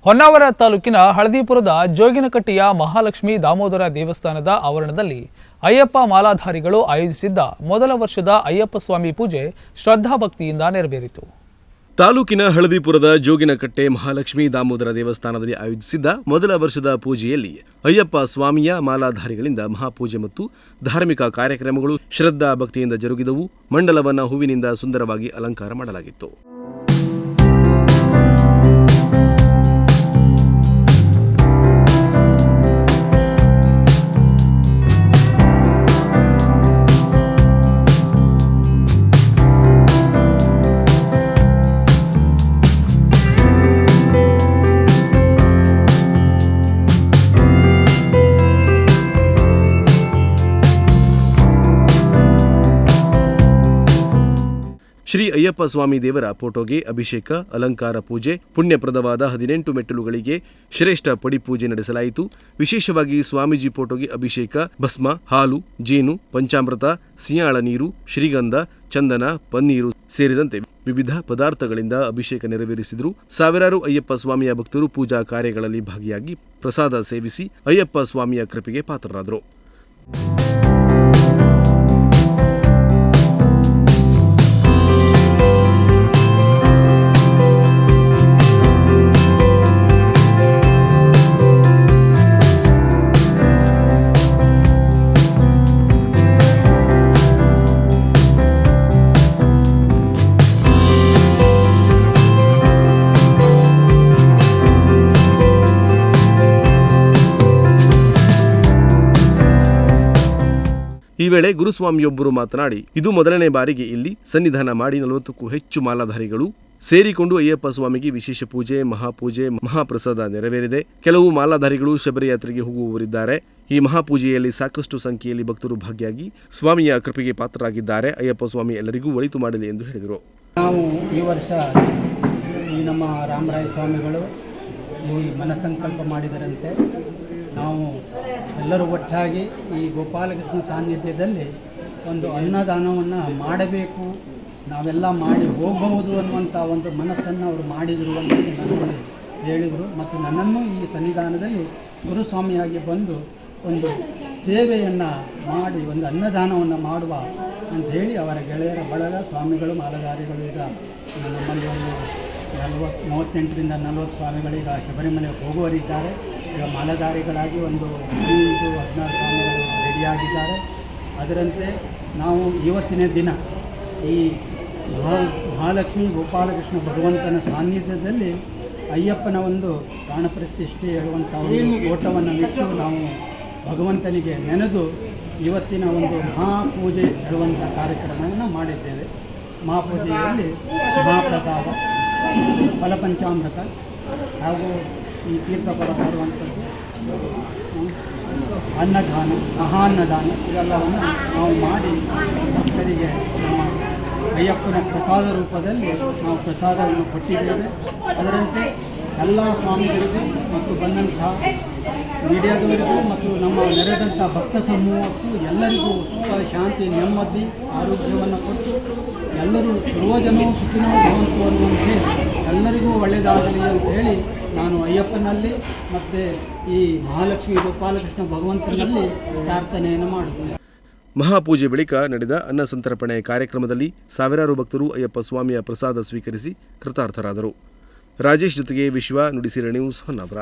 ಹೊನ್ನಾವರ ತಾಲೂಕಿನ ಹಳದಿಪುರದ ಜೋಗಿನಕಟ್ಟೆಯ ಮಹಾಲಕ್ಷ್ಮಿ ದಾಮೋದರ ದೇವಸ್ಥಾನದ ಆವರಣದಲ್ಲಿ ಅಯ್ಯಪ್ಪ ಮಾಲಾಧಾರಿಗಳು ಆಯೋಜಿಸಿದ್ದ ಮೊದಲ ವರ್ಷದ ಅಯ್ಯಪ್ಪ ಸ್ವಾಮಿ ಪೂಜೆ ಶ್ರದ್ಧಾಭಕ್ತಿಯಿಂದ ನೆರವೇರಿತು. ತಾಲೂಕಿನ ಹಳದಿಪುರದ ಜೋಗಿನಕಟ್ಟೆ ಮಹಾಲಕ್ಷ್ಮಿ ದಾಮೋದರ ದೇವಸ್ಥಾನದಲ್ಲಿ ಆಯೋಜಿಸಿದ್ದ ಮೊದಲ ವರ್ಷದ ಪೂಜೆಯಲ್ಲಿ ಅಯ್ಯಪ್ಪ ಸ್ವಾಮಿಯ ಮಾಲಾಧಾರಿಗಳಿಂದ ಮಹಾಪೂಜೆ ಮತ್ತು ಧಾರ್ಮಿಕ ಕಾರ್ಯಕ್ರಮಗಳು ಶ್ರದ್ಧಾ ಭಕ್ತಿಯಿಂದ ಜರುಗಿದವು. ಮಂಡಲವನ್ನು ಹೂವಿನಿಂದ ಸುಂದರವಾಗಿ ಅಲಂಕಾರ ಮಾಡಲಾಗಿತ್ತು. ಶ್ರೀ ಅಯ್ಯಪ್ಪ ಸ್ವಾಮಿ ದೇವರ ಫೋಟೋಗೆ ಅಭಿಷೇಕ, ಅಲಂಕಾರ ಪೂಜೆ, ಪುಣ್ಯಪ್ರದವಾದ 18 ಮೆಟ್ಟಿಲುಗಳಿಗೆ ಶ್ರೇಷ್ಠ ಪಡಿಪೂಜೆ ನಡೆಸಲಾಯಿತು. ವಿಶೇಷವಾಗಿ ಸ್ವಾಮೀಜಿ ಫೋಟೋಗೆ ಅಭಿಷೇಕ, ಭಸ್ಮ, ಹಾಲು, ಜೇನು, ಪಂಚಾಮೃತ, ಸಿಯಾಳ ನೀರು, ಶ್ರೀಗಂಧ, ಚಂದನ, ಪನ್ನೀರು ಸೇರಿದಂತೆ ವಿವಿಧ ಪದಾರ್ಥಗಳಿಂದ ಅಭಿಷೇಕ ನೆರವೇರಿಸಿದರು. ಸಾವಿರಾರು ಅಯ್ಯಪ್ಪ ಸ್ವಾಮಿಯ ಭಕ್ತರು ಪೂಜಾ ಕಾರ್ಯಗಳಲ್ಲಿ ಭಾಗಿಯಾಗಿ ಪ್ರಸಾದ ಸೇವಿಸಿ ಅಯ್ಯಪ್ಪ ಸ್ವಾಮಿಯ ಕೃಪೆಗೆ ಪಾತ್ರರಾದರು. ಈ ವೇಳೆ ಗುರುಸ್ವಾಮಿಯೊಬ್ಬರು ಮಾತನಾಡಿ, ಇದು ಮೊದಲನೇ ಬಾರಿಗೆ ಇಲ್ಲಿ ಸನ್ನಿಧಾನ ಮಾಡಿ 40ಕ್ಕೂ ಹೆಚ್ಚು ಮಾಲಾಧಾರಿಗಳು ಸೇರಿಕೊಂಡು ಅಯ್ಯಪ್ಪ ಸ್ವಾಮಿಗೆ ವಿಶೇಷ ಪೂಜೆ, ಮಹಾಪೂಜೆ, ಮಹಾಪ್ರಸಾದ ನೆರವೇರಿದೆ. ಕೆಲವು ಮಾಲಾಧಾರಿಗಳು ಶಬರಿಯಾತ್ರೆಗೆ ಹೋಗುವವರಿದ್ದಾರೆ. ಈ ಮಹಾಪೂಜೆಯಲ್ಲಿ ಸಾಕಷ್ಟು ಸಂಖ್ಯೆಯಲ್ಲಿ ಭಕ್ತರು ಭಾಗಿಯಾಗಿ ಸ್ವಾಮಿಯ ಕೃಪೆಗೆ ಪಾತ್ರರಾಗಿದ್ದಾರೆ. ಅಯ್ಯಪ್ಪ ಸ್ವಾಮಿ ಎಲ್ಲರಿಗೂ ಒಳಿತು ಮಾಡಲಿ ಎಂದು ಹೇಳಿದರು. ನಾವು ಈ ವರ್ಷ ನಮ್ಮ ರಾಮರಾಯ ಸ್ವಾಮಿಗಳು ಈ ಮನಸಂಕಲ್ಪ ಮಾಡಿದರಂತೆ ನಾವು ಎಲ್ಲರೂ ಒಟ್ಟಾಗಿ ಈ ಗೋಪಾಲಕೃಷ್ಣ ಸಾನ್ನಿಧ್ಯದಲ್ಲಿ ಒಂದು ಅನ್ನದಾನವನ್ನು ಮಾಡಬೇಕು, ನಾವೆಲ್ಲ ಮಾಡಿ ಹೋಗಬಹುದು ಅನ್ನುವಂಥ ಒಂದು ಮನಸ್ಸನ್ನು ಅವರು ಮಾಡಿದರು ಅಂತ ನನ್ನಲ್ಲಿ ಹೇಳಿದರು. ಮತ್ತು ನನ್ನನ್ನು ಈ ಸನ್ನಿಧಾನದಲ್ಲಿ ಗುರುಸ್ವಾಮಿಯಾಗಿ ಬಂದು ಒಂದು ಸೇವೆಯನ್ನು ಮಾಡಿ ಒಂದು ಅನ್ನದಾನವನ್ನು ಮಾಡುವ ಅಂಥೇಳಿ ಅವರ ಗೆಳೆಯರ ಬಳಗ ಸ್ವಾಮಿಗಳು ಮಾಲಾಧಾರಿಗಳು ಈಗ ನಮ್ಮಲ್ಲಿ ಒಂದು 38ರಿಂದ 40 ಸ್ವಾಮಿಗಳೀಗ ಶಬರಿಮಲೆಗೆ ಹೋಗುವರಿದ್ದಾರೆ. ಈಗ ಮಾಲಾಧಾರಿಗಳಾಗಿ ಒಂದು 16 ಸ್ವಾಮಿಗಳು ರೆಡಿಯಾಗಿದ್ದಾರೆ. ಅದರಂತೆ ನಾವು ಇವತ್ತಿನ ದಿನ ಈ ಮಹಾಲಕ್ಷ್ಮಿ ಗೋಪಾಲಕೃಷ್ಣ ಭಗವಂತನ ಸಾನ್ನಿಧ್ಯದಲ್ಲಿ ಅಯ್ಯಪ್ಪನ ಒಂದು ಪ್ರಾಣ ಪ್ರತಿಷ್ಠೆ ಹೇಳುವಂಥ ಒಂದು ಓಟವನ್ನು ಬಿಟ್ಟು ನಾವು ಭಗವಂತನಿಗೆ ನೆನೆದು ಇವತ್ತಿನ ಒಂದು ಮಹಾಪೂಜೆ ಹೇಳುವಂಥ ಕಾರ್ಯಕ್ರಮವನ್ನು ಮಾಡಿದ್ದೇವೆ. ಮಹಾಪೂಜೆಯಲ್ಲಿ ಮಹಾಪ್ರಸಾದ, ಫಲಪಂಚಾಮೃತ ಹಾಗೂ ಈ ತೀರ್ಥಫಲ ತರುವಂಥದ್ದು, ಅನ್ನದಾನ, ಮಹಾನ್ನದಾನ ಇದೆಲ್ಲವನ್ನು ನಾವು ಮಾಡಿ ಭಕ್ತರಿಗೆ ನಮ್ಮ ಅಯ್ಯಪ್ಪನ ಪ್ರಸಾದ ರೂಪದಲ್ಲಿ ನಾವು ಪ್ರಸಾದವನ್ನು ಕೊಟ್ಟಿದ್ದೇವೆ. ಅದರಂತೆ ಎಲ್ಲ ಸ್ವಾಮಿಗಳಿಗೂ ಮತ್ತು ಬಂದಂತಹ ಮೀಡಿಯಾದವರಿಗೂ ಮತ್ತು ನಮ್ಮ ನೆರೆದಂಥ ಭಕ್ತ ಸಮೂಹಕ್ಕೂ ಎಲ್ಲರಿಗೂ ಸುಖ, ಶಾಂತಿ, ನೆಮ್ಮದಿ, ಆರೋಗ್ಯವನ್ನು ಕೊಟ್ಟು ಎಲ್ಲರೂ ಸರ್ವಜನವೂ ಸುಖಿನೋ ಭವಂತು ಅನ್ನುವಂತೆ ಎಲ್ಲರಿಗೂ ಒಳ್ಳೆಯದಾಗಲಿ ಅಂತ ಹೇಳಿ ನಾನು ಅಯ್ಯಪ್ಪನಲ್ಲಿ ಮತ್ತು ಈ ಮಹಾಲಕ್ಷ್ಮಿ ಗೋಪಾಲಕೃಷ್ಣ ಭಗವಂತನಲ್ಲಿ ಪ್ರಾರ್ಥನೆಯನ್ನು ಮಾಡುತ್ತೇನೆ. ಮಹಾಪೂಜೆ ಬಳಿಕ ನಡೆದ ಅನ್ನ ಸಂತರ್ಪಣೆ ಕಾರ್ಯಕ್ರಮದಲ್ಲಿ ಸಾವಿರಾರು ಭಕ್ತರು ಅಯ್ಯಪ್ಪ ಸ್ವಾಮಿಯ ಪ್ರಸಾದ ಸ್ವೀಕರಿಸಿ ಕೃತಾರ್ಥರಾದರು. ರಾಜೇಶ್ ಜೊತೆಗೆ ವಿಶ್ವ, ನುಡಿಸಿರಿ ನ್ಯೂಸ್, ಹೊನ್ನಾವರ.